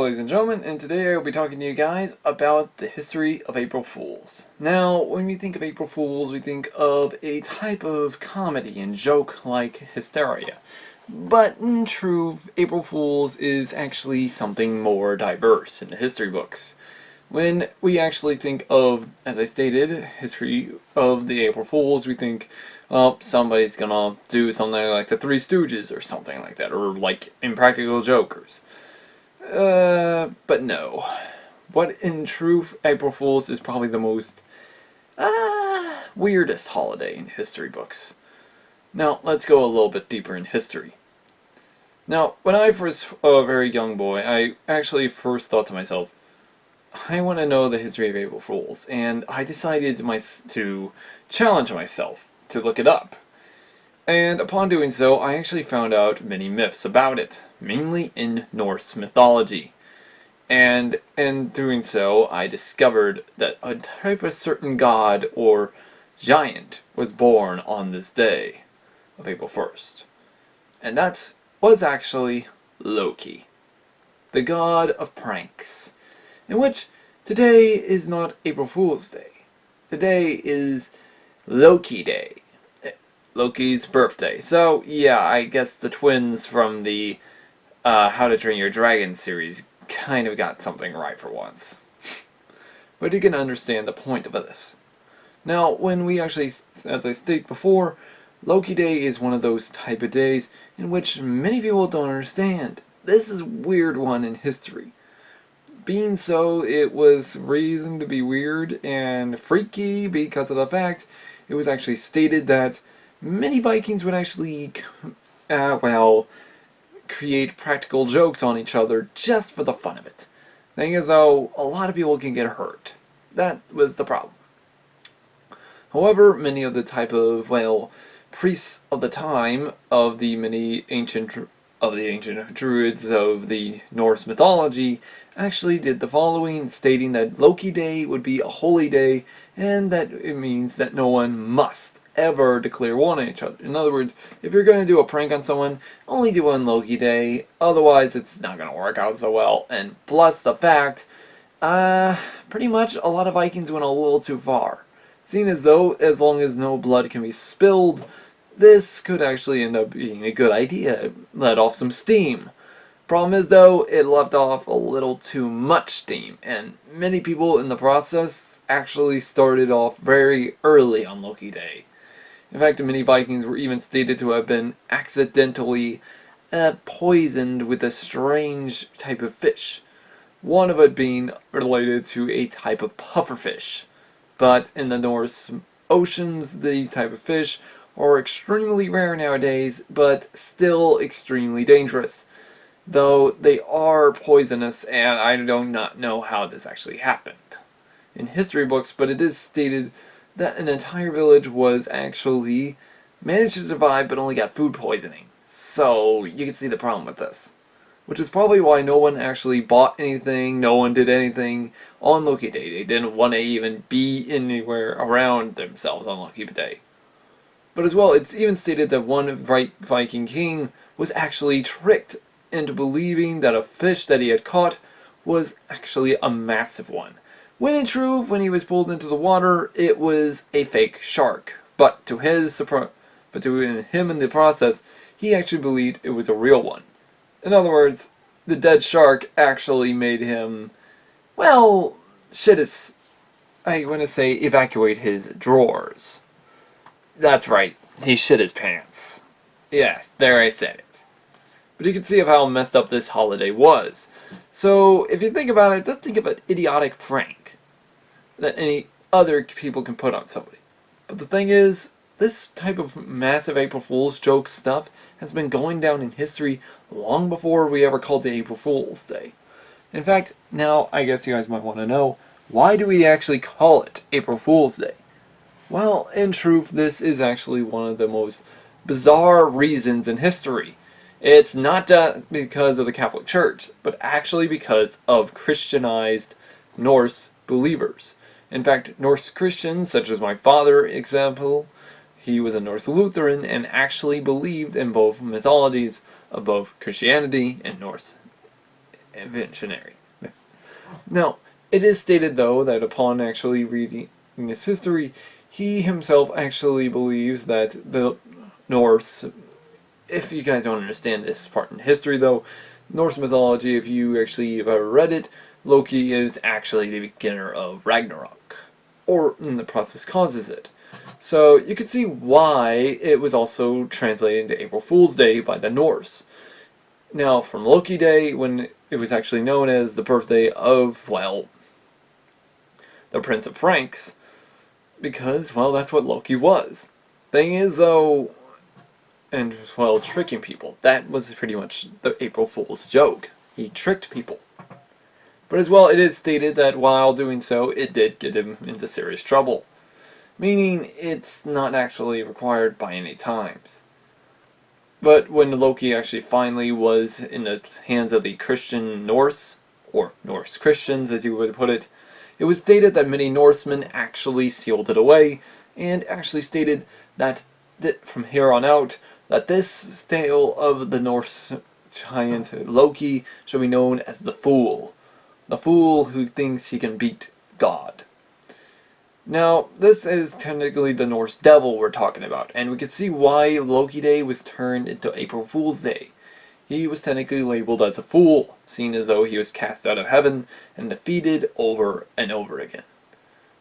Hello ladies and gentlemen, and today I'll be talking to you guys about the history of April Fools. Now, when we think of April Fools, we think of a type of comedy and joke like hysteria. But in truth, April Fools is actually something more diverse in the history books. When we actually think of, as I stated, history of the April Fools, we think, oh, somebody's gonna do something like the Three Stooges or something like that, or like Impractical Jokers. But no. What in truth, April Fool's is probably the most, weirdest holiday in history books. Now, let's go a little bit deeper in history. Now, when I was a very young boy, I actually first thought to myself, I want to know the history of April Fools, and I decided to challenge myself to look it up. And upon doing so, I actually found out many myths about it, mainly in Norse mythology. And in doing so, I discovered that a type of certain god or giant was born on this day of April 1st. And that was actually Loki, the god of pranks, in which today is not April Fool's Day. Today is Loki Day. Loki's birthday. So, yeah, I guess the twins from the How to Train Your Dragon series kind of got something right for once. But you can understand the point of this. Now, when we actually, as I stated before, Loki Day is one of those type of days in which many people don't understand. This is a weird one in history. Being so, it was reason to be weird and freaky because of the fact it was actually stated that many Vikings would actually, create practical jokes on each other just for the fun of it. Thing is, though, a lot of people can get hurt. That was the problem. However, many of the type of, priests of the time of the ancient druids of the Norse mythology actually did the following, stating that Loki Day would be a holy day, and that it means that no one must ever declare war on each other. In other words, if you're going to do a prank on someone, only do it on Loki Day, otherwise it's not going to work out so well. And plus the fact, pretty much a lot of Vikings went a little too far. Seeing as though, as long as no blood can be spilled, this could actually end up being a good idea. It let off some steam. Problem is, though, it left off a little too much steam, and many people in the process actually started off very early on Loki Day. In fact, many Vikings were even stated to have been accidentally poisoned with a strange type of fish. One of it being related to a type of pufferfish. But in the Norse oceans, these type of fish are extremely rare nowadays, but still extremely dangerous. Though they are poisonous, and I do not know how this actually happened in history books, but it is stated that an entire village was actually managed to survive but only got food poisoning. So you can see the problem with this. Which is probably why no one actually bought anything, no one did anything on Loki Day. They didn't want to even be anywhere around themselves on Loki Day. But as well, it's even stated that one Viking King was actually tricked into believing that a fish that he had caught was actually a massive one. When in truth, when he was pulled into the water, it was a fake shark. But to him in the process, he actually believed it was a real one. In other words, the dead shark actually made him, evacuate his drawers. That's right, he shit his pants. Yes, there I said it. But you can see how messed up this holiday was. So, if you think about it, just think of an idiotic prank that any other people can put on somebody. But the thing is, this type of massive April Fool's joke stuff has been going down in history long before we ever called it April Fool's Day. In fact, now I guess you guys might want to know, why do we actually call it April Fool's Day? Well, in truth, this is actually one of the most bizarre reasons in history. It's not just because of the Catholic Church, but actually because of Christianized Norse believers. In fact, Norse Christians, such as my father, example, he was a Norse Lutheran and actually believed in both mythologies of both Christianity and Norse inventionary. Now, it is stated, though, that upon actually reading this history, he himself actually believes that the Norse, if you guys don't understand this part in history, though, Norse mythology, if you actually have ever read it, Loki is actually the beginner of Ragnarok, or in the process causes it. So you can see why it was also translated into April Fool's Day by the Norse. Now, from Loki Day, when it was actually known as the birthday of, well, the Prince of Franks, because, well, that's what Loki was. Thing is, though, and, well, tricking people. That was pretty much the April Fool's joke. He tricked people. But as well, it is stated that while doing so, it did get him into serious trouble. Meaning, it's not actually required by any times. But when Loki actually finally was in the hands of the Christian Norse, or Norse Christians as you would put it, it was stated that many Norsemen actually sealed it away, and actually stated that from here on out, that this tale of the Norse giant Loki shall be known as the Fool. The Fool who thinks he can beat God. Now, this is technically the Norse devil we're talking about, and we can see why Loki Day was turned into April Fool's Day. He was technically labeled as a fool, seen as though he was cast out of heaven and defeated over and over again.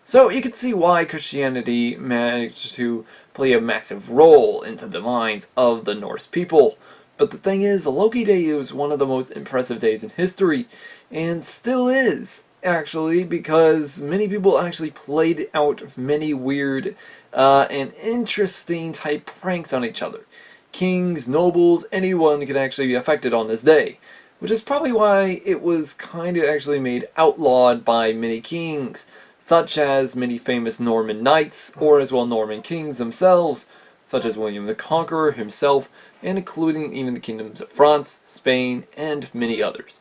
So you can see why Christianity managed to play a massive role into the minds of the Norse people. But the thing is, Loki Day is one of the most impressive days in history, and still is, actually, because many people actually played out many weird and interesting type pranks on each other. Kings, nobles, anyone can actually be affected on this day, which is probably why it was kind of actually made outlawed by many kings, such as many famous Norman knights, or as well Norman kings themselves, such as William the Conqueror himself, and including even the kingdoms of France, Spain, and many others.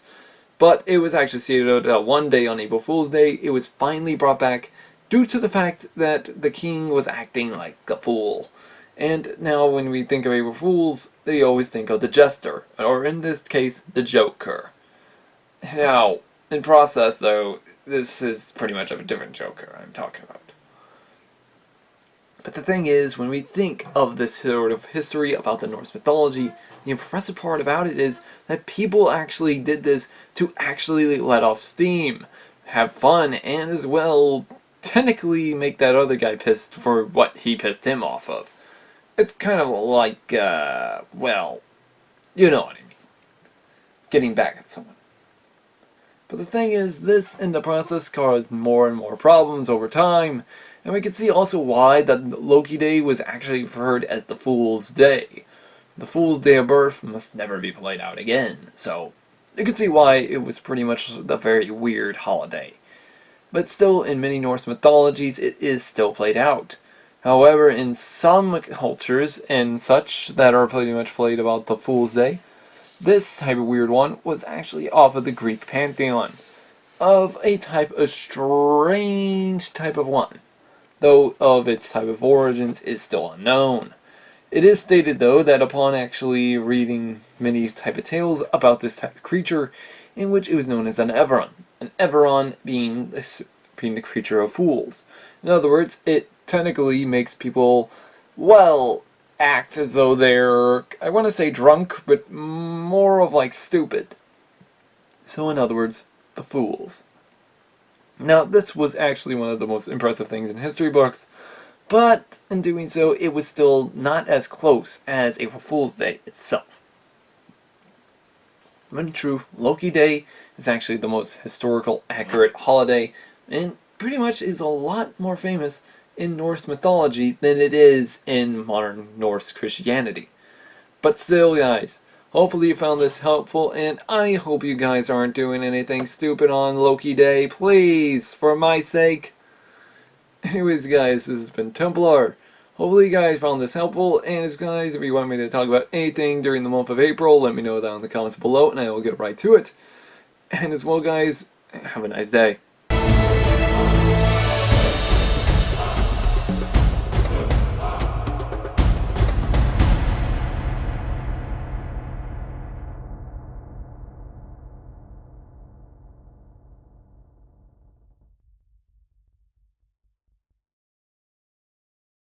But it was actually stated that one day on April Fool's Day, it was finally brought back due to the fact that the king was acting like a fool. And now when we think of April Fools, they always think of the jester, or in this case, the joker. Now, in process though, this is pretty much of a different joker I'm talking about. But the thing is, when we think of this sort of history about the Norse mythology, the impressive part about it is that people actually did this to actually let off steam, have fun, and as well, technically make that other guy pissed for what he pissed him off of. It's kind of like, well, you know what I mean. Getting back at someone. But the thing is, this in the process caused more and more problems over time, and we can see also why that Loki Day was actually referred as the Fool's Day. The Fool's Day of birth must never be played out again, so you can see why it was pretty much the very weird holiday. But still, in many Norse mythologies, it is still played out. However, in some cultures and such that are pretty much played about the Fool's Day, this type of weird one was actually off of the Greek pantheon, of a type of strange type of one, though of its type of origins is still unknown. It is stated, though, that upon actually reading many type of tales about this type of creature, in which it was known as an Everon being the creature of fools. In other words, it technically makes people, well, act as though they're, I want to say drunk, but more of like stupid. So in other words, the fools. Now, this was actually one of the most impressive things in history books, but in doing so, it was still not as close as April Fool's Day itself. But in truth, Loki Day is actually the most historical accurate holiday, and pretty much is a lot more famous in Norse mythology than it is in modern Norse Christianity. But still, guys, hopefully you found this helpful, and I hope you guys aren't doing anything stupid on Loki Day, please, for my sake. Anyways, guys, this has been Templar. Hopefully you guys found this helpful, and as guys, if you want me to talk about anything during the month of April, let me know down in the comments below, and I will get right to it. And as well, guys, have a nice day.